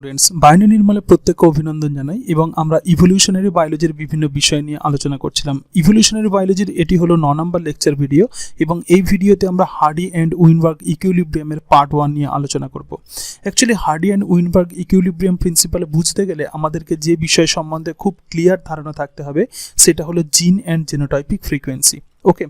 Students বায়োনি নির্মলে প্রত্যেককে অভিনন্দন জানাই এবং আমরা ইভলিউশনারি বায়োলজির বিভিন্ন বিষয় নিয়ে আলোচনা করছিলাম। ইভলিউশনারি বায়োলজির এটি হলো 9 নম্বর লেকচার ভিডিও এবং এই ভিডিওতে আমরা হার্ডি অ্যান্ড উইনবার্গ ইকুইলিব্রিয়ামের পার্ট 1 নিয়ে আলোচনা করব। Actually Hardy and Weinberg equilibrium principle বুঝতে গেলে আমাদেরকে যে বিষয় সম্বন্ধে খুব ক্লিয়ার ধারণা থাকতে হবে সেটা হলো জিন অ্যান্ড জেনোটাইপিক ফ্রিকোয়েন্সি। ওকে,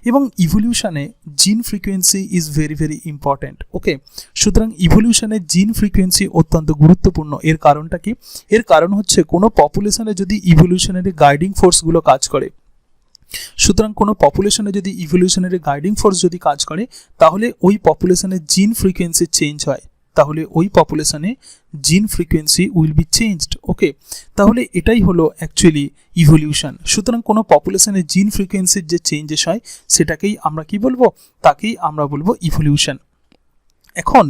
এবং ইভলিউশনে gene frequency is very very important. Okay, সুতরাং ইভলিউশনে জিন ফ্রিকোয়েন্সি অত্যন্ত গুরুত্বপূর্ণ। এর কারণটা কি? এর কারণ হচ্ছে কোনো পপুলেশনে যদি ইভলিউশনারি গাইডিং ফোর্সগুলো কাজ করে, সুতরাং কোনো পপুলেশনে যদি ইভলিউশনারি গাইডিং ফোর্স যদি কাজ করে তাহলে ওই পপুলেশনের জিন ফ্রিকোয়েন্সি চেঞ্জ হয়, তাহলে ওই পপুলেশনে জিন ফ্রিকোয়েন্সি উইল বি চেঞ্জড। ওকে, তাহলে এটাই হলো অ্যাকচুয়ালি ইভলিউশন। সুতরাং কোনো পপুলেশনে জিন ফ্রিকোয়েন্সির যে চেঞ্জেস হয় সেটাকেই আমরা কি বলবো? তাকেই আমরা বলবো ইভলিউশন। এখন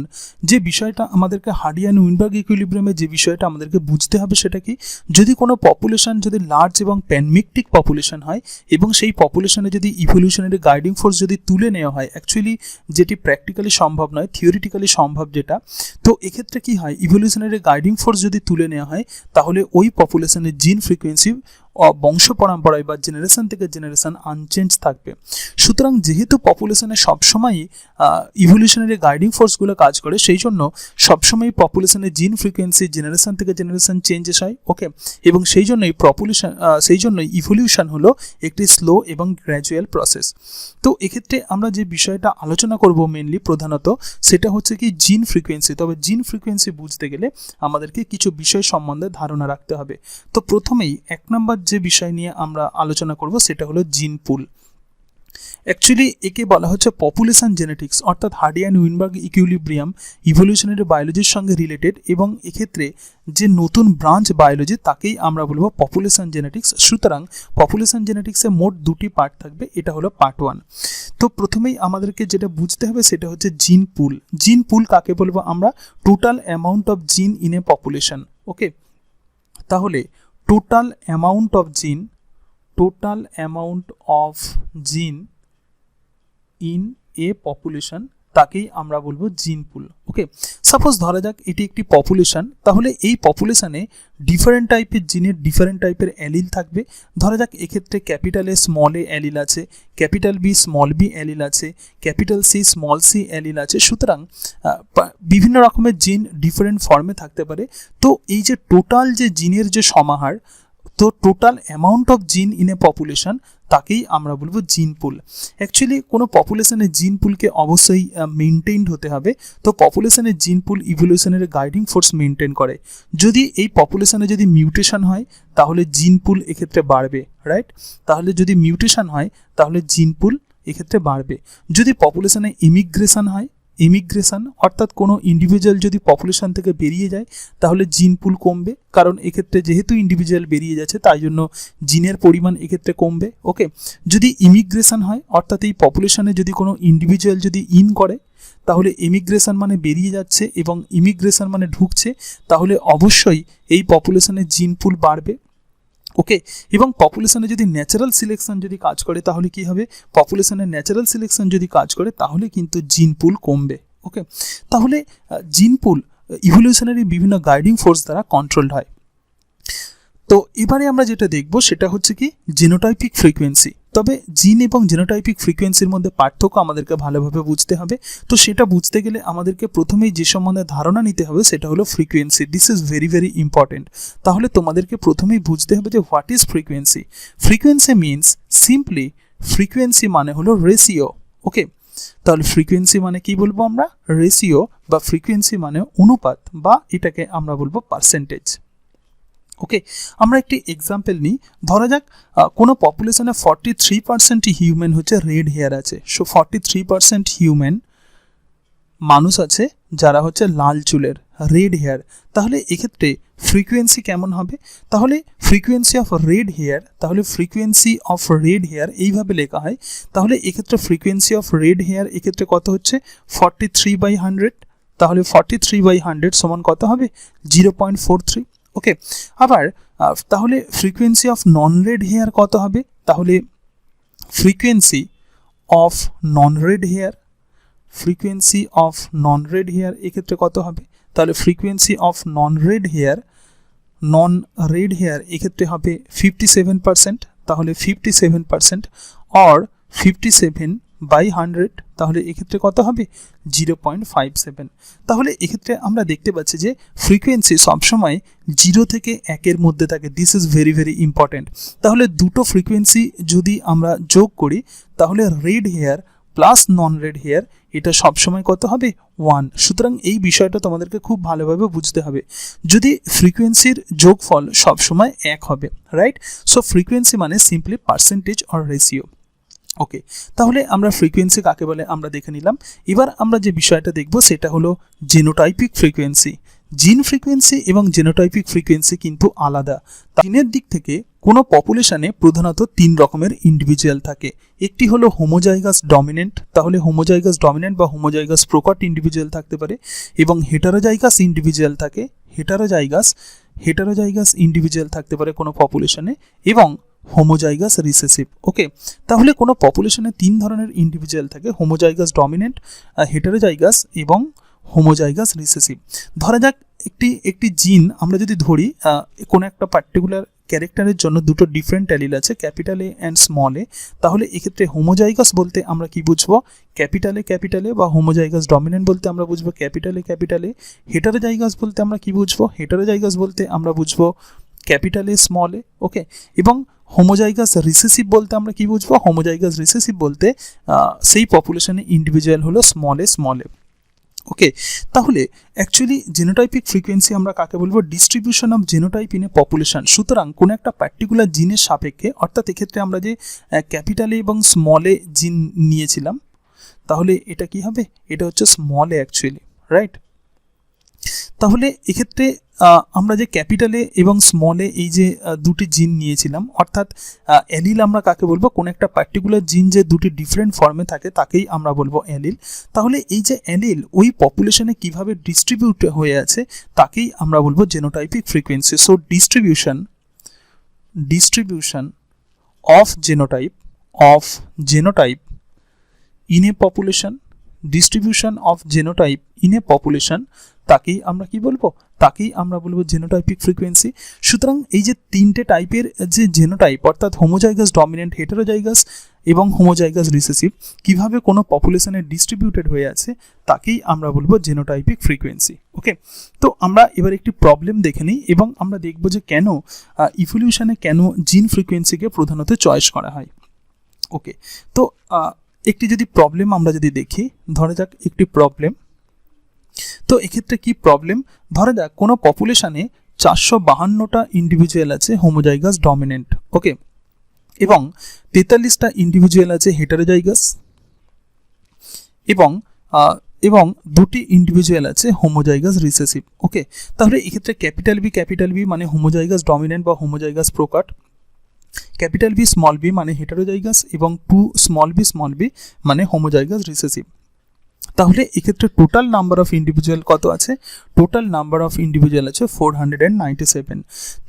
যে বিষয়টা আমাদেরকে হার্ডি অ্যান্ড উইনবার্গ ইকুইলিব্রিয়ামে যে বিষয়টা আমাদেরকে বুঝতে হবে সেটা কি, যদি কোনো পপুলেশন যদি লার্জ এবং প্যানমিকটিক পপুলেশন হয় এবং সেই পপুলেশনে যদি ইভলিউশনারি গাইডিং ফোর্স যদি তুলে নেওয়া হয়, অ্যাকচুয়ালি যেটি প্র্যাকটিক্যালি সম্ভব নয়, থিওরিটিক্যালি সম্ভব যেটা, তো এক্ষেত্রে কি হয়, ইভলিউশনারি গাইডিং ফোর্স যদি তুলে নেওয়া হয় তাহলে ওই পপুলেশনের জিন ফ্রিকোয়েন্সি বংশ পরম্পরায় বা জেনারেশন থেকে জেনারেশন আনচেঞ্জ থাকবে। সুতরাং যেহেতু পপুলেশনে সবসময়ই ইভলিউশনারি গাইডিং ফোর্সগুলো কাজ করে, সেই জন্য সবসময় পপুলেশনের জিন ফ্রিকোয়েন্সি জেনারেশন থেকে জেনারেশন চেঞ্জেস হয়। ওকে, এবং সেই জন্যই ইভলিউশন হলো একটি স্লো এবং গ্র্যাজুয়াল প্রসেস। তো এক্ষেত্রে আমরা যে বিষয়টা আলোচনা করব মেনলি প্রধানত সেটা হচ্ছে কি জিন ফ্রিকোয়েন্সি। তবে জিন ফ্রিকোয়েন্সি বুঝতে গেলে আমাদেরকে কিছু বিষয় সম্বন্ধে ধারণা রাখতে হবে। তো প্রথমেই 1 নম্বর যে বিষয় নিয়ে আমরা আলোচনা করব সেটা হলো জিন পুল। অ্যাকচুয়ালি একে বলা হচ্ছে পপুলেশন জেনেটিক্স, অর্থাৎ Hardy and Weinberg equilibrium evolutionary বায়োলজির সঙ্গে রিলেটেড এবং এক্ষেত্রে যে নতুন ব্রাঞ্চ বায়োলজি তাকেই আমরা বলবো পপুলেশন জেনেটিক্স। সুতরাং পপুলেশন জেনেটিক্সে মোট 2টি পার্ট থাকবে, এটা হলো পার্ট 1। তো প্রথমেই আমাদেরকে যেটা বুঝতে হবে সেটা হচ্ছে জিন পুল। জিন পুল কাকে বলবো আমরা? টোটাল অ্যামাউন্ট অফ জিন ইন এ পপুলেশন। ওকে, তাহলে টোটাল অ্যামাউন্ট অফ জিন ইন এ পপুলেশন তাকেই আমরা বলবো জিন পুল। ওকে, সাপোজ ধরা যাক এটি একটি পপুলেশন, তাহলে এই পপুলেশনে ডিফারেন্ট টাইপের জিনের ডিফারেন্ট টাইপের অ্যালিল থাকবে। ধরা যাক এক্ষেত্রে capital A small A allele আছে, capital B small B allele আছে, capital C small C allele আছে। সুতরাং বিভিন্ন রকমের জিন ডিফারেন্ট ফর্মে থাকতে পারে। তো এই যে টোটাল যে জিনের যে সমাহার, তো টোটাল অ্যামাউন্ট অফ জিন ইন এ পপুলেশন তাকেই আমরা বলবো জিন পুল। অ্যাকচুয়ালি কোনো পপুলেশনের জিন পুলকে অবশ্যই মেনটেইনড হতে হবে। তো পপুলেশনের জিন পুল ইভলিউশনের গাইডিং ফোর্স মেনটেন করে। যদি এই পপুলেশনে যদি মিউটেশন হয় তাহলে জিন পুল এক্ষেত্রে বাড়বে, রাইট? তাহলে যদি মিউটেশন হয় তাহলে জিন পুল এক্ষেত্রে বাড়বে। যদি পপুলেশনে ইমিগ্রেশন হয়, অর্থাৎ কোনো ইন্ডিভিজুয়াল যদি পপুলেশন থেকে বেরিয়ে যায় তাহলে জিন পুল কমবে, কারণ এক্ষেত্রে যেহেতু ইন্ডিভিজুয়াল বেরিয়ে যাচ্ছে তাই জন্য জিনের পরিমাণ এক্ষেত্রে কমবে। ওকে, যদি ইমিগ্রেশন হয়, অর্থাৎ এই পপুলেশনে যদি কোনো ইন্ডিভিজুয়াল যদি ইন করে তাহলে ইমিগ্রেশন মানে বেরিয়ে যাচ্ছে এবং ইমিগ্রেশন মানে ঢুকছে, তাহলে অবশ্যই এই পপুলেশনে জিন পুল বাড়বে। ওকে, এবং পপুলেশনে যদি ন্যাচারাল সিলেকশন যদি কাজ করে তাহলে কি হবে? পপুলেশনের ন্যাচারাল সিলেকশন যদি কাজ করে তাহলে কিন্তু জিন পুল কমবে। ওকে, তাহলে জিন পুল ইভলিউশনারি বিভিন্ন গাইডিং ফোর্স দ্বারা কন্ট্রোলড হয়। তো এবারে আমরা যেটা দেখব সেটা হচ্ছে কি জেনোটাইপিক ফ্রিকোয়েন্সি। তবে জিন এবং জেনোটাইপিক ফ্রিকোয়েন্সির মধ্যে পার্থক্য আমাদেরকে ভালোভাবে বুঝতে হবে। তো সেটা বুঝতে গেলে আমাদেরকে প্রথমেই যে সম্বন্ধে ধারণা নিতে হবে সেটা হলো frequency. This is very very important. তাহলে তোমাদেরকে প্রথমেই বুঝতে হবে যে what is frequency. Frequency means simply, frequency মানে হলো রেশিও। ওকে, তাহলে ফ্রিকোয়েন্সি মানে কি বলবো আমরা? রেশিও, বা ফ্রিকোয়েন্সি মানে অনুপাত, বা এটাকে আমরা বলবো পার্সেন্টেজ। ওকে, আমরা একটি এক্সাম্পল নিই। ধরা যাক কোনো পপুলেশনে 43% হিউম্যান হচ্ছে রেড হেয়ার আছে। সো 43% হিউম্যান মানুষ আছে যারা হচ্ছে লাল চুলের, রেড হেয়ার। তাহলে এক্ষেত্রে ফ্রিকোয়েন্সি কেমন হবে? তাহলে ফ্রিকোয়েন্সি অফ রেড হেয়ার এইভাবে লেখা হয়। তাহলে এক্ষেত্রে ফ্রিকোয়েন্সি অফ রেড হেয়ার এক্ষেত্রে কত হচ্ছে? 43/100। তাহলে 43/100 সমান কত হবে? 0.43। ওকে, আবার তাহলে frequency of non red hair কত হবে? তাহলে frequency of non red hair এক্ষেত্রে কত হবে? তাহলে frequency of non red hair এক্ষেত্রে হবে 57%, তাহলে 57% অর 57/100, তাহলে এক্ষেত্রে কত হবে 0.57। তাহলে এক্ষেত্রে আমরা দেখতে পাচ্ছি যে ফ্রিকোয়েন্সি সবসময় 0 থেকে 1-এর মধ্যে থাকে। This is very very important. তাহলে দুটো ফ্রিকোয়েন্সি যদি আমরা যোগ করি তাহলে red hair plus non red hair এটা সবসময় কত হবে 1। সুতরাং এই বিষয়টা তোমাদেরকে খুব ভালোভাবে বুঝতে হবে। যদি ফ্রিকোয়েন্সির যোগফল সবসময় 1 হবে, রাইট? সো ফ্রিকোয়েন্সি মানে সিম্পলি পার্সেন্টেজ অর রেশিও। ওকে, তাহলে আমরা ফ্রিকোয়েন্সি কাকে বলে আমরা দেখে নিলাম। এবার আমরা যে বিষয়টা দেখব সেটা হলো জেনোটাইপিক ফ্রিকোয়েন্সি। জিন ফ্রিকোয়েন্সি এবং জেনোটাইপিক ফ্রিকোয়েন্সি কিন্তু আলাদা। জিনের দিক থেকে কোনো পপুলেশনে প্রধানত 3 রকমের ইন্ডিভিজুয়াল থাকে। একটি হলো হোমোজাইগাস ডমিনেন্ট, তাহলে হোমোজাইগাস ডমিনেন্ট বা হোমোজাইগাস প্রকট ইন্ডিভিজুয়াল থাকতে পারে, এবং হেটারোজাইগাস ইন্ডিভিজুয়াল থাকে। হেটারোজাইগাস ইন্ডিভিজুয়াল থাকতে পারে কোনো পপুলেশনে, এবং হোমোজাইগাস রিসেসিভ। ওকে, তাহলে কোনো পপুলেশনে 3 ধরনের ইন্ডিভিজুয়াল থাকে, হোমোজাইগাস ডমিনেন্ট, হেটারোজাইগাস এবং হোমোজাইগাস রিসেসিভ। ধরা যাক একটি জিন আমরা যদি ধরি, কোনো একটা পার্টিকুলার ক্যারেক্টারের জন্য দুটো ডিফারেন্ট অ্যালিল আছে, ক্যাপিটাল এ অ্যান্ড স্মল এ। তাহলে এক্ষেত্রে হোমোজাইগাস বলতে আমরা কি বুঝবো, ক্যাপিটাল এ, বা হোমোজাইগাস ডমিনেন্ট বলতে আমরা বুঝবো ক্যাপিটাল এ। হেটারোজাইগাস বলতে আমরা কি বুঝবো, হেটারোজাইগাস বলতে আমরা বুঝবো ক্যাপিটাল এ স্মল এ। ওকে, এবং হোমোজাইগাস রিসেসিভ বলতে আমরা কি বুঝবো, হোমোজাইগাস রিসেসিভ বলতে সেই পপুলেশনে ইন্ডিভিজুয়াল হলো স্মল এ। ওকে, তাহলে অ্যাকচুয়ালি জেনোটাইপিক ফ্রিকোয়েন্সি আমরা কাকে বলবো, distribution of genotype in a population. সুতরাং কোনো একটা পার্টিকুলার জিনের সাপেক্ষে, অর্থাৎ এক্ষেত্রে আমরা যে ক্যাপিটাল এ এবং স্মল এ জিন নিয়েছিলাম, তাহলে এটা কি হবে, এটা হচ্ছে স্মল এ অ্যাকচুয়ালি, রাইট? তাহলে এক্ষেত্রে আমরা যে ক্যাপিটালে এবং স্মলে এই যে দুটি জিন নিয়েছিলাম, অর্থাৎ অ্যালিল আমরা কাকে বলবো, কোনো একটা পার্টিকুলার জিন যে দুটি ডিফারেন্ট ফর্মে থাকে তাকেই আমরা বলবো অ্যালিল। তাহলে এই যে অ্যালিল ওই পপুলেশনে কিভাবে ডিস্ট্রিবিউট হয়ে আছে তাকেই আমরা বলবো genotypic frequency. So distribution of genotype in a population, distribution of genotype in a population, তাকেই আমরা কি বলবো, তাকেই আমরা বলবো জেনোটাইপিক ফ্রিকোয়েন্সি। সুতরাং এই যে 3টে টাইপের যে জেনোটাইপ, অর্থাৎ হোমোজাইগাস ডমিনেন্ট, হেটারোজাইগাস এবং হোমোজাইগাস রিসেসিভ, কিভাবে কোনো পপুলেশনে ডিস্ট্রিবিউটেড হয়ে আছে তাকেই আমরা বলবো জেনোটাইপিক ফ্রিকোয়েন্সি। ওকে, তো আমরা এবার একটি প্রবলেম দেখে নিই এবং আমরা দেখব যে কেন ইভলিউশনে কেন জিন ফ্রিকোয়েন্সিকে প্রধানত চয়েস করা হয়। ওকে, তো একটি যদি প্রবলেম আমরা যদি দেখি, ধরা যাক একটি প্রবলেম। তো এক্ষেত্রে কি প্রবলেম, ধরা যাক কোনো পপুলেশনে 452টা ইন্ডিভিজুয়াল আছে হোমোজাইগাস ডমিনেন্ট। ওকে, এবং 43টা ইন্ডিভিজুয়াল আছে হেটারোজাইগাস, এবং 2টি ইন্ডিভিজুয়াল আছে হোমোজাইগাস রিসেসিভ। ওকে, তাহলে এক্ষেত্রে ক্যাপিটাল বি মানে হোমোজাইগাস ডমিনেন্ট বা হোমোজাইগাস প্রকাট, ক্যাপিটাল বি স্মল বি মানে হেটারোজাইগাস, এবং 2 স্মল বি মানে হোমোজাইগাস রিসেসিভ। তাহলে এক্ষেত্রে টোটাল নাম্বার অফ ইন্ডিভিজুয়াল কত আছে, টোটাল নাম্বার অফ ইন্ডিভিজুয়াল আছে 497।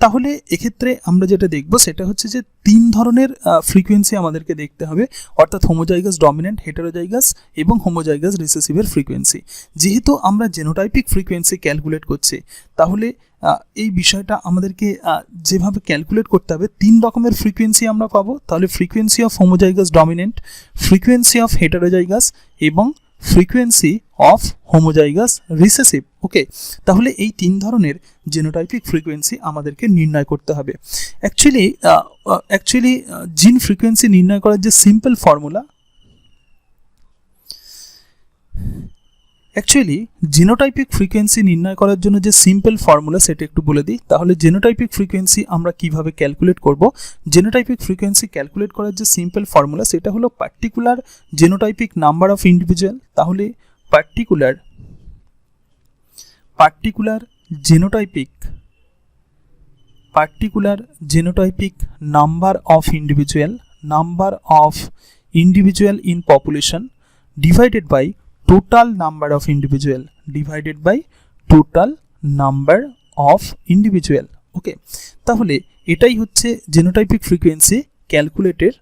তাহলে এক্ষেত্রে আমরা যেটা দেখব সেটা হচ্ছে যে 3 ধরনের ফ্রিকোয়েন্সি আমাদেরকে দেখতে হবে, অর্থাৎ হোমোজাইগাস ডমিনেন্ট, হেটারোজাইগাস এবং হোমোজাইগাস রিসেসিভের ফ্রিকোয়েন্সি। যেহেতু আমরা জেনোটাইপিক ফ্রিকোয়েন্সি ক্যালকুলেট করছি, তাহলে এই বিষয়টা আমাদেরকে যেভাবে ক্যালকুলেট করতে হবে, 3 রকমের ফ্রিকোয়েন্সি আমরা পাবো। তাহলে frequency of homozygous dominant, frequency of heterozygous এবং frequency of homozygous recessive. Okay, তাহলে এই 3 ধরনের জেনোটাইপিক ফ্রিকোয়েন্সি আমাদেরকে নির্ণয় করতে হবে। অ্যাকচুয়ালি জিন ফ্রিকোয়েন্সি নির্ণয় করার যে simple formula, actually genotypic frequency নির্ণয় করার জন্য যে সিম্পল ফর্মুলা সেটা একটু বলে দিই। তাহলে জেনোটাইপিক ফ্রিকোয়েন্সি আমরা কিভাবে ক্যালকুলেট করব, জেনোটাইপিক ফ্রিকোয়েন্সি ক্যালকুলেট করার যে সিম্পল ফর্মুলা সেটা হলো particular genotypic number of individual. তাহলে particular genotypic number of individual in population divided by total number of individual divided by total number of individual. ওকে, তাহলে এটাই হচ্ছে জেনোটাইপিক ফ্রিকোয়েন্সি ক্যালকুলেটের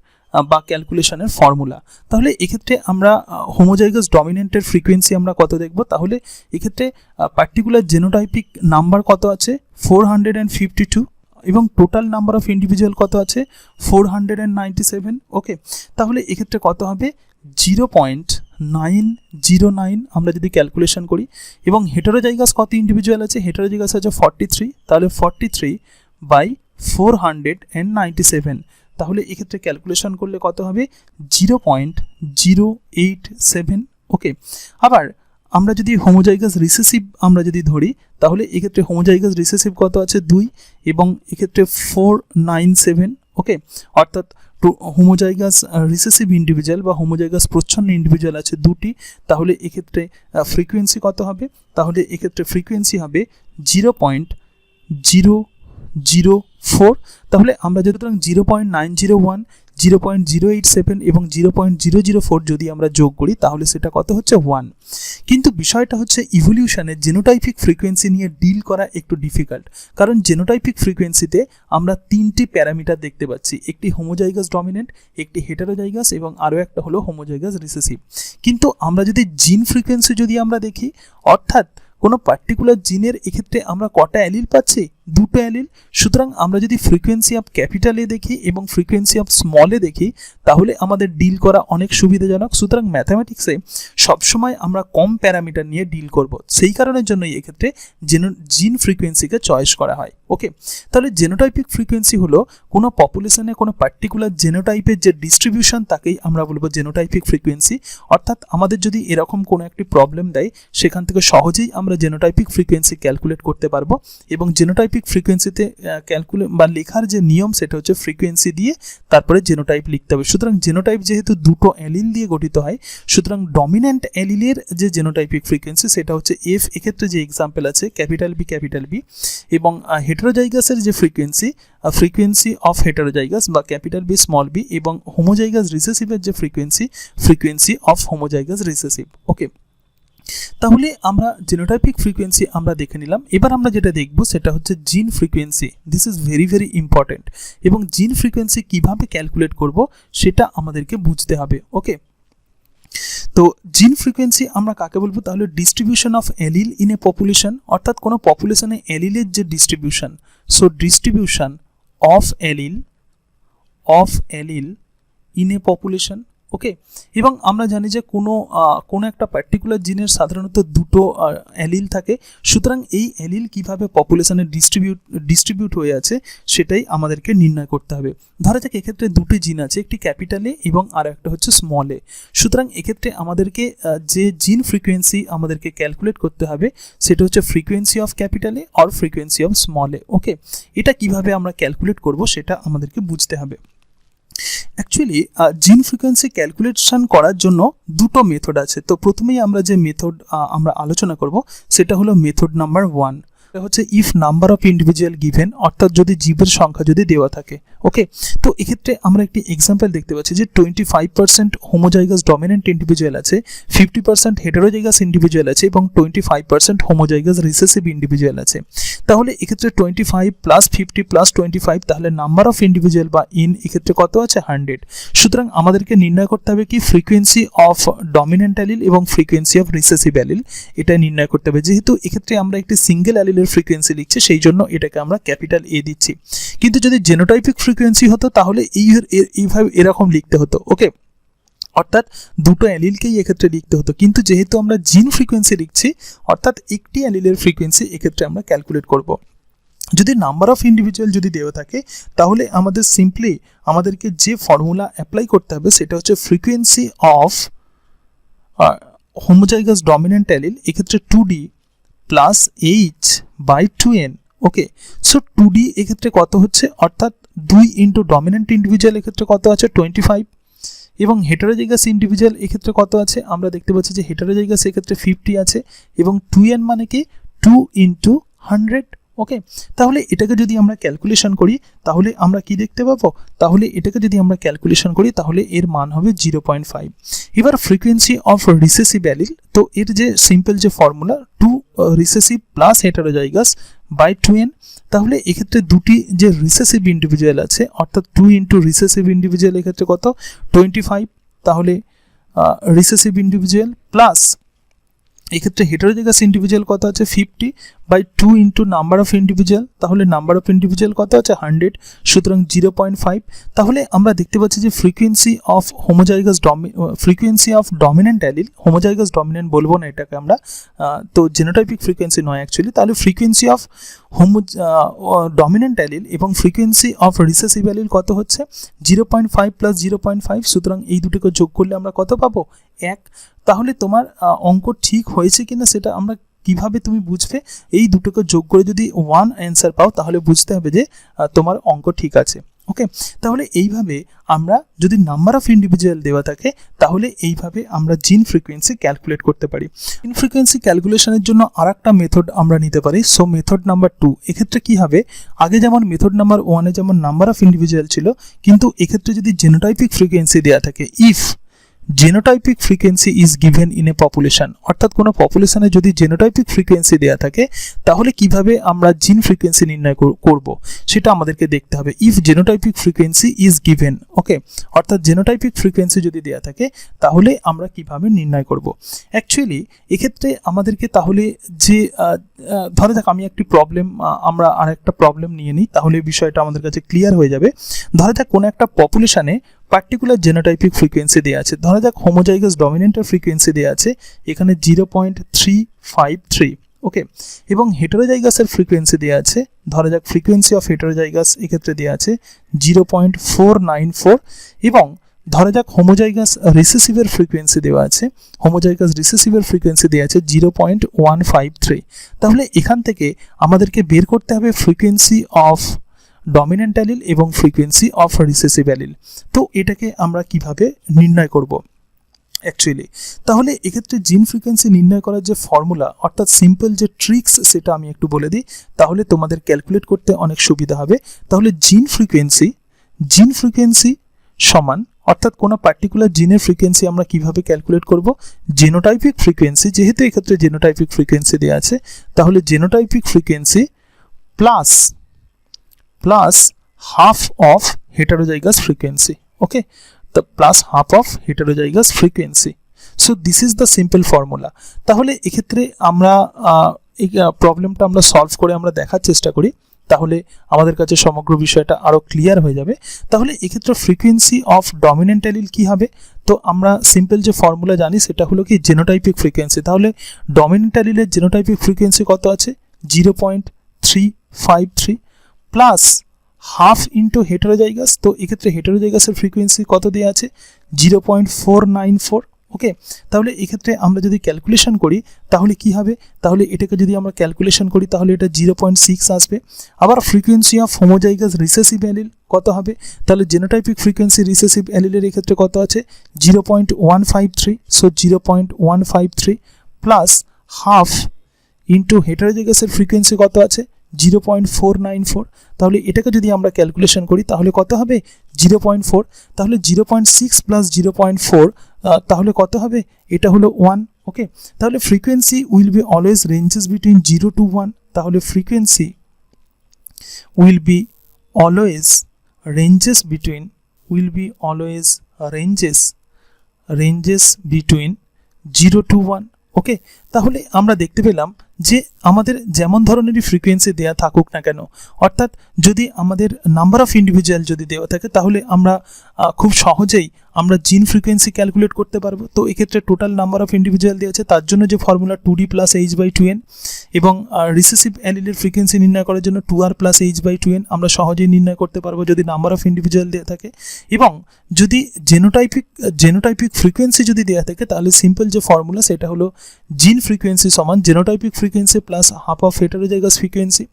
বা ক্যালকুলেশনের formula. তাহলে এক্ষেত্রে আমরা হোমোজাইগাস ডমিনেন্টের ফ্রিকোয়েন্সি আমরা কত দেখব, তাহলে এক্ষেত্রে পার্টিকুলার জেনোটাইপিক নাম্বার কত আছে 452 এবং টোটাল নাম্বার অফ ইন্ডিভিজুয়াল কত আছে 497। ওকে, তাহলে এক্ষেত্রে কত হবে 0.909 আমরা যদি ক্যালকুলেশন করি। এবং হেটেরোজাইগাস কত ইন্ডিভিজুয়াল আছে, হেটেরোজাইগাস আছে 43, তাহলে 43/497, তাহলে এক্ষেত্রে ক্যালকুলেশন করলে কত হবে 0.087। ওকে, আবার আমরা যদি হোমোজাইগাস রিসেসিভ আমরা যদি ধরি, তাহলে এক্ষেত্রে হোমোজাইগাস রিসেসিভ কত আছে 2 এবং এক্ষেত্রে 497। ওকে, অর্থাৎ হোমোজাইগাস রিসেসিভ ইন্ডিভিজুয়াল বা হোমোজাইগাস প্রচ্ছন্ন ইন্ডিভিজুয়াল আছে 2টি, তাহলে এক্ষেত্রে ফ্রিকোয়েন্সি কত হবে, তাহলে এক্ষেত্রে ফ্রিকোয়েন্সি হবে 0.004। তাহলে আমরা যদি 0.901, 0.087 এবং 0.004 যদি আমরা যোগ করি তাহলে সেটা কত হচ্ছে 1। কিন্তু বিষয়টা হচ্ছে ইভলিউশনে জেনোটাইপিক ফ্রিকোয়েন্সি নিয়ে ডিল করা একটু ডিফিকাল্ট, কারণ জেনোটাইপিক ফ্রিকোয়েন্সিতে আমরা 3টি প্যারামিটার দেখতে পাচ্ছি, একটি হোমোজাইগাস ডমিনেন্ট, একটি হেটেরোজাইগাস এবং আরও একটা হলো হোমোজাইগাস রিসেসিভ। কিন্তু আমরা যদি জিন ফ্রিকোয়েন্সি যদি আমরা দেখি, অর্থাৎ কোনো পার্টিকুলার জিনের এক্ষেত্রে আমরা কটা অ্যালিল পাচ্ছি, 2টো অ্যালিল। সুতরাং আমরা যদি ফ্রিকোয়েন্সি অফ ক্যাপিটাল এ দেখি এবং ফ্রিকোয়েন্সি অফ স্মল এ দেখি, তাহলে আমাদের ডিল করা অনেক সুবিধাজনক। সুতরাং ম্যাথামেটিক্সে সবসময় আমরা কম প্যারামিটার নিয়ে ডিল করব, সেই কারণের জন্যই এক্ষেত্রে জিন ফ্রিকোয়েন্সিকে চয়েস করা হয়। ওকে, তাহলে জেনোটাইপিক ফ্রিকোয়েন্সি হলো কোনো পপুলেশনে কোনো পার্টিকুলার জেনোটাইপের যে ডিস্ট্রিবিউশন তাকেই আমরা বলবো জেনোটাইপিক ফ্রিকোয়েন্সি। অর্থাৎ আমাদের যদি এরকম কোনো একটি প্রবলেম দেয়, সেখান থেকে সহজেই আমরা জেনোটাইপিক ফ্রিকোয়েন্সি ক্যালকুলেট করতে পারবো। এবং জেনোটাইপিক ফ্রিকোয়েন্সিতে ক্যালকুলেট বা লেখার যে নিয়ম সেটা হচ্ছে ফ্রিকোয়েন্সি দিয়ে তারপরে জেনোটাইপ লিখতে হবে। সুতরাং জেনোটাইপ যেহেতু 2টো অ্যালিল দিয়ে গঠিত হয়, সুতরাং ডমিন্যান্ট অ্যালিলের যে জেনোটাইপিক ফ্রিকোয়েন্সি সেটা হচ্ছে এফ। এক্ষেত্রে যে এক্সাম্পল আছে ক্যাপিটাল বি, এবং হেটেরোজাইগাসের যে ফ্রিকোয়েন্সি অফ হেটেরোজাইগাস বা ক্যাপিটাল বি স্মল বি, এবং হোমোজাইগাস রিসেসিভের যে frequency of homozygous recessive. Okay, তাহলে আমরা জেনোটাইপিক ফ্রিকোয়েন্সি আমরা দেখে নিলাম। এবার আমরা যেটা দেখব সেটা হচ্ছে জিন frequency. This is very very important, এবং জিন ফ্রিকোয়েন্সি কিভাবে ক্যালকুলেট করব সেটা আমাদেরকে বুঝতে হবে। ওকে, তো জিন ফ্রিকোয়েন্সি আমরা কাকে বলবো, তাহলে distribution of allele in a population, অর্থাৎ কোনো পপুলেশনে অ্যালিলের যে distribution, so distribution of allele in a population. Okay, এবং আমরা জানি যে কোনো একটা পার্টিকুলার জিনের সাধারণত 2টো অ্যালিল থাকে। সুতরাং এই অ্যালিল কিভাবে পপুলেশনে ডিস্ট্রিবিউট হয়ে আছে সেটাই আমাদেরকে নির্ণয় করতে হবে। ধরা যাক এক্ষেত্রে 2টি জিন আছে, একটি ক্যাপিটাল এ এবং আর একটা হচ্ছে স্মল এ। সুতরাং এক্ষেত্রে আমাদেরকে যে জিন ফ্রিকোয়েন্সি আমাদেরকে ক্যালকুলেট করতে হবে সেটা হচ্ছে frequency of capital A or frequency of small A. Okay, এটা কিভাবে আমরা ক্যালকুলেট করব সেটা আমাদেরকে বুঝতে হবে। অ্যাকচুয়ালি জিন ফ্রিকোয়েন্সি ক্যালকুলেশন করার জন্য 2টো মেথড আছে। তো প্রথমেই আমরা যে মেথড আমরা আলোচনা করব সেটা হলো মেথড নাম্বার 1। এটা হচ্ছে if number of individual given, অর্থাৎ যদি জীবের সংখ্যা যদি দেওয়া থাকে। ওকে, তো এক্ষেত্রে আমরা একটি এক্সাম্পল দেখতে পাচ্ছি যে 25% হোমোজাইগাস ডমিনেন্ট ইন্ডিভিজুয়াল আছে, 50% হেটেরোজাইগাস ইন্ডিভিজুয়াল আছে এবং 25% হোমোজাইগাস রিসেসিভ ইন্ডিভিজুয়াল আছে। তাহলে এক্ষেত্রে 25 + 50 + 25, তাহলে নাম্বার অফ ইন্ডিভিজুয়াল বা ইন এক্ষেত্রে কত আছে 100। সুতরাং আমাদেরকে নির্ণয় করতে হবে কি ফ্রিকোয়েন্সি অফ ডমিনেন্ট অ্যালিল এবং ফ্রিকোয়েন্সি অফ রিসেসিভ অ্যালিল, এটা নির্ণয় করতে হবে। যেহেতু এক্ষেত্রে আমরা একটি সিঙ্গেল অ্যালিলের ফ্রিকোয়েন্সি লিখছি, সেই জন্য এটাকে আমরা ক্যাপিটাল এ দিচ্ছি। কিন্তু যদি জেনোটাইপিক ফ্রিকোয়েন্সি হতো তাহলে এইভাবে এরকম লিখতে হতো। ওকে, অর্থাৎ 2টো অ্যালিলকেই এক্ষেত্রে লিখতে হতো। কিন্তু যেহেতু আমরা জিন ফ্রিকোয়েন্সি লিখছি, অর্থাৎ একটি অ্যালিলের ফ্রিকোয়েন্সি এক্ষেত্রে আমরা ক্যালকুলেট করব। যদি নাম্বার অফ ইন্ডিভিজুয়াল যদি দেওয়া থাকে তাহলে আমাদের সিম্পলি আমাদেরকে যে ফর্মুলা অ্যাপ্লাই করতে হবে সেটা হচ্ছে frequency of homozygous dominant allele, এক্ষেত্রে 2D + H/2n। ওকে, সো 2D এক্ষেত্রে কত হচ্ছে, অর্থাৎ 2 ইন্টু ডমিনেন্ট ইন্ডিভিজুয়াল এক্ষেত্রে কত আছে 25, এবং হেটেরোজাইগাস ইন্ডিভিজুয়াল এক্ষেত্রে কত আছে আমরা দেখতে পাচ্ছি যে হেটেরোজাইগাস এক্ষেত্রে 50 আছে, এবং 2n মানে কি 2 ইন্টু 100। ওকে, তাহলে এটাকে যদি আমরা ক্যালকুলেশন করি তাহলে আমরা কি দেখতে পাবো, তাহলে এটাকে যদি আমরা ক্যালকুলেশন করি তাহলে এর মান হবে 0.5। এবার ফ্রিকোয়েন্সি অফ রিসেসিভ অ্যালিল, তো এর যে সিম্পল যে ফর্মুলা 2 রিসেসিভ + হেটেরোজাইগাস /2n, তাহলে এক্ষেত্রে দুটি যে রিসেসিভ ইন্ডিভিজুয়াল আছে অর্থাৎ 2 ইন্টু রিসেসিভ ইন্ডিভিজুয়াল এক্ষেত্রে কত 25, তাহলে রিসেসিভ ইন্ডিভিজুয়াল প্লাস এক্ষেত্রে হেটারোজাইগাস ইন্ডিভিজুয়াল কত আছে 50 by 2 into number of individual, তাহলে নাম্বার অফ ইন্ডিভিজুয়াল কত আছে 100, সুতরাং 0.5। তাহলে আমরা দেখতে পাচ্ছি যে frequency of homozygous frequency of dominant allele, homozygous dominant বলবো না এটাকে আমরা, তো জেনোটাইপিক ফ্রিকোয়েন্সি নয় অ্যাকচুয়ালি, তাহলে ফ্রিকোয়েন্সি অফ ডমিনেন্ট অ্যালিল এবং ফ্রিকোয়েন্সি অফ রিসেসিভ অ্যালিল কত হচ্ছে 0.5 প্লাস 0.5, সুতরাং এই দুটোকে যোগ করলে আমরা কত পাবো 1। তাহলে তোমার অঙ্ক ঠিক হয়েছে কিনা সেটা আমরা কিভাবে তুমি বুঝবে, এই দুটোকে যোগ করে যদি 1 অ্যান্সার পাও তাহলে বুঝতে হবে যে তোমার অঙ্ক ঠিক আছে। ওকে, তাহলে এইভাবে আমরা যদি নাম্বার অফ ইন্ডিভিজুয়াল দেওয়া থাকে তাহলে এইভাবে আমরা জিন ফ্রিকোয়েন্সি ক্যালকুলেট করতে পারি। জিন ফ্রিকোয়েন্সি ক্যালকুলেশনের জন্য আরেকটা মেথড আমরা নিতে পারি। সো মেথড নাম্বার 2, এক্ষেত্রে কি হবে, আগে যেমন মেথড নাম্বার 1-এ যেমন নাম্বার অফ ইন্ডিভিজুয়াল ছিল, কিন্তু এক্ষেত্রে যদি জেনোটাইপিক ফ্রিকোয়েন্সি দেওয়া থাকে, if genotypic frequency is given in a population, অর্থাৎ কোনো পপুলেশনে যদি জেনোটাইপিক ফ্রিকোয়েন্সি দেওয়া থাকে তাহলে কিভাবে আমরা জিন ফ্রিকোয়েন্সি নির্ণয় করব সেটা আমাদেরকে দেখতে হবে। If genotypic frequency is given, okay, অর্থাৎ জেনোটাইপিক ফ্রিকোয়েন্সি যদি দেওয়া থাকে তাহলে আমরা কিভাবে নির্ণয় করব। অ্যাকচুয়ালি এক্ষেত্রে আমাদেরকে তাহলে যে ধরে যাক আমি একটি প্রবলেম, আমরা আরেকটা প্রবলেম নিয়ে নিই, তাহলে বিষয়টা আমাদের কাছে ক্লিয়ার হয়ে যাবে। ধরে যাক কোনো একটা পপুলেশনে পার্টিকুলার জেনোটাইপিক ফ্রিকোয়েন্সি দেওয়া আছে, ধরা যাক হোমোজাইগাস ডমিনেন্টের ফ্রিকোয়েন্সি দেওয়া আছে এখানে 0.353, ওকে, এবং হেটারোজাইগাসের ফ্রিকোয়েন্সি দেওয়া আছে, ধরা যাক ফ্রিকোয়েন্সি অফ হেটারোজাইগাস এক্ষেত্রে দেওয়া আছে 0.494, এবং ধরা যাক হোমোজাইগাস রিসেসিভের ফ্রিকোয়েন্সি দেওয়া আছে, হোমোজাইগাস রিসেসিভের ফ্রিকোয়েন্সি দেওয়া আছে 0.153। তাহলে এখান থেকে আমাদেরকে বের করতে হবে ফ্রিকোয়েন্সি অফ ডমিনেন্ট অ্যালিল এবং ফ্রিকোয়েন্সি অফ রিসেসিভ অ্যালিল। তো এটাকে আমরা কিভাবে নির্ণয় করব অ্যাকচুয়ালি, তাহলে এক্ষেত্রে জিন ফ্রিকোয়েন্সি নির্ণয় করার যে ফর্মুলা অর্থাৎ সিম্পল যে ট্রিক্স সেটা আমি একটু বলে দিই, তাহলে তোমাদের ক্যালকুলেট করতে অনেক সুবিধা হবে। তাহলে জিন ফ্রিকোয়েন্সি সমান, অর্থাৎ কোনো পার্টিকুলার জিনের ফ্রিকোয়েন্সি আমরা কিভাবে ক্যালকুলেট করব, জেনোটাইপিক ফ্রিকোয়েন্সি, যেহেতু এক্ষেত্রে জেনোটাইপিক ফ্রিকোয়েন্সি দেওয়া আছে তাহলে genotypic frequency plus half of heterozygous frequency, okay, the plus half of heterozygous frequency. So this is the simple formula. তাহলে এক্ষেত্রে আমরা এই প্রবলেমটা আমরা সলভ করে আমরা দেখার চেষ্টা করি, তাহলে আমাদের কাছে সমগ্র বিষয়টা আরো ক্লিয়ার হয়ে যাবে। তাহলে এক্ষেত্রে ফ্রিকোয়েন্সি অফ ডমিনেন্ট অ্যালিল কি হবে, তো আমরা সিম্পল যে ফর্মুলা জানি সেটা হলো কি জেনোটাইপিক ফ্রিকোয়েন্সি। তাহলে ডমিনেন্ট অ্যালিলের জেনোটাইপিক ফ্রিকোয়েন্সি কত আছে 0.353 প্লাস হাফ ইন্টু হেটারোজাইগাস, তো এক্ষেত্রে হেটারোজাইগাসের ফ্রিকোয়েন্সি কত দেওয়া আছে 0.494, ওকে। তাহলে এক্ষেত্রে আমরা যদি ক্যালকুলেশন করি তাহলে কি হবে, তাহলে এটাকে যদি আমরা ক্যালকুলেশন করি তাহলে এটা 0.6 আসবে। আবার frequency of homozygous recessive allele কত হবে, তাহলে জেনোটাইপিক ফ্রিকোয়েন্সি রিসেসিভ অ্যালিলের এক্ষেত্রে কত আছে 0.153, সো 0.153 প্লাস হাফ ইন্টু হেটারোজাইগাসের ফ্রিকোয়েন্সি কত আছে 0.494, তাহলে এটাকে যদি আমরা ক্যালকুলেশন করি তাহলে কত হবে 0.4, তাহলে 0.6 প্লাস 0.4 তাহলে কত হবে, এটা হলো 1, ওকে। তাহলে frequency will be always ranges between 0 to 1, তাহলে frequency will be always ranges between between 0 to 1, ওকে। তাহলে আমরা দেখতে পেলাম যে আমাদের যেমন ধরনেরই ফ্রিকোয়েন্সি দেওয়া থাকুক না কেন, অর্থাৎ যদি আমাদের নাম্বার অফ ইন্ডিভিজুয়াল যদি দেওয়া থাকে তাহলে আমরা খুব সহজেই আমরা জিন ফ্রিকোয়েন্সি ক্যালকুলেট করতে পারবো। তো এক্ষেত্রে টোটাল নাম্বার অফ ইন্ডিভিজুয়াল দেওয়া আছে, তার জন্য যে ফর্মুলা 2d প্লাস h/2n, এবং রিসেসিভ অ্যালিলের ফ্রিকোয়েন্সি নির্ণয় করার জন্য 2r প্লাস h/2n আমরা সহজেই নির্ণয় করতে পারবো যদি নাম্বার অফ ইন্ডিভিজুয়াল দেওয়া থাকে। এবং যদি জেনোটাইপিক ফ্রিকোয়েন্সি যদি দেওয়া থাকে তাহলে সিম্পল যে ফর্মুলা সেটা হলো জিন ফ্রিকোয়েন্সি সমান genotypic frequency plus half of heterozygous frequency.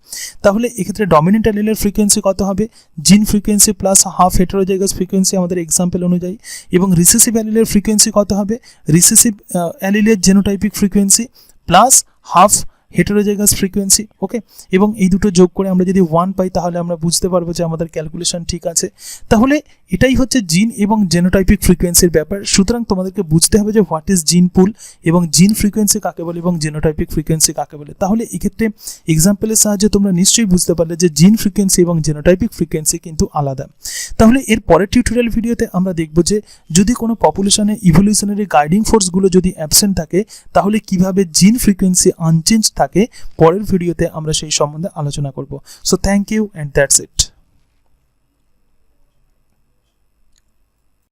তাহলে এক্ষেত্রে ডমিনেন্ট অ্যালিলের ফ্রিকোয়েন্সি কত হবে gene frequency plus half heterozygous frequency আমাদের এক্সাম্পল অনুযায়ী, এবং রিসেসিভ অ্যালিলের ফ্রিকোয়েন্সি কত হবে রিসেসিভ অ্যালিলের genotypic frequency plus half heterozygous frequency. Okay, এবং এই দুটো যোগ করে আমরা যদি 1 পাই তাহলে আমরা বুঝতে পারবো যে আমাদের ক্যালকুলেশন ঠিক আছে। তাহলে এটাই হচ্ছে জিন এবং জেনোটাইপিক ফ্রিকোয়েন্সির ব্যাপার। সুতরাং তোমাদেরকে বুঝতে হবে যে হোয়াট ইজ জিন পুল এবং জিন ফ্রিকোয়েন্সি কাকে বলে এবং জেনোটাইপিক ফ্রিকোয়েন্সি কাকে বলে। তাহলে এক্ষেত্রে এক্সাম্পলের সাহায্যে তোমরা নিশ্চয়ই বুঝতে পারলে যে জিন ফ্রিকোয়েন্সি এবং জেনোটাইপিক ফ্রিকোয়েন্সি কিন্তু আলাদা। তাহলে এর পরের টিউটোরিয়াল ভিডিওতে আমরা দেখব যে যদি কোনো পপুলেশনে ইভলিউশনারি গাইডিং ফোর্সগুলো যদি অ্যাবসেন্ট থাকে তাহলে কিভাবে জিন ফ্রিকোয়েন্সি আনচেঞ্জ থাকে। পরের ভিডিওতে আমরা সেই সম্বন্ধে আলোচনা করব। So thank you and that's it.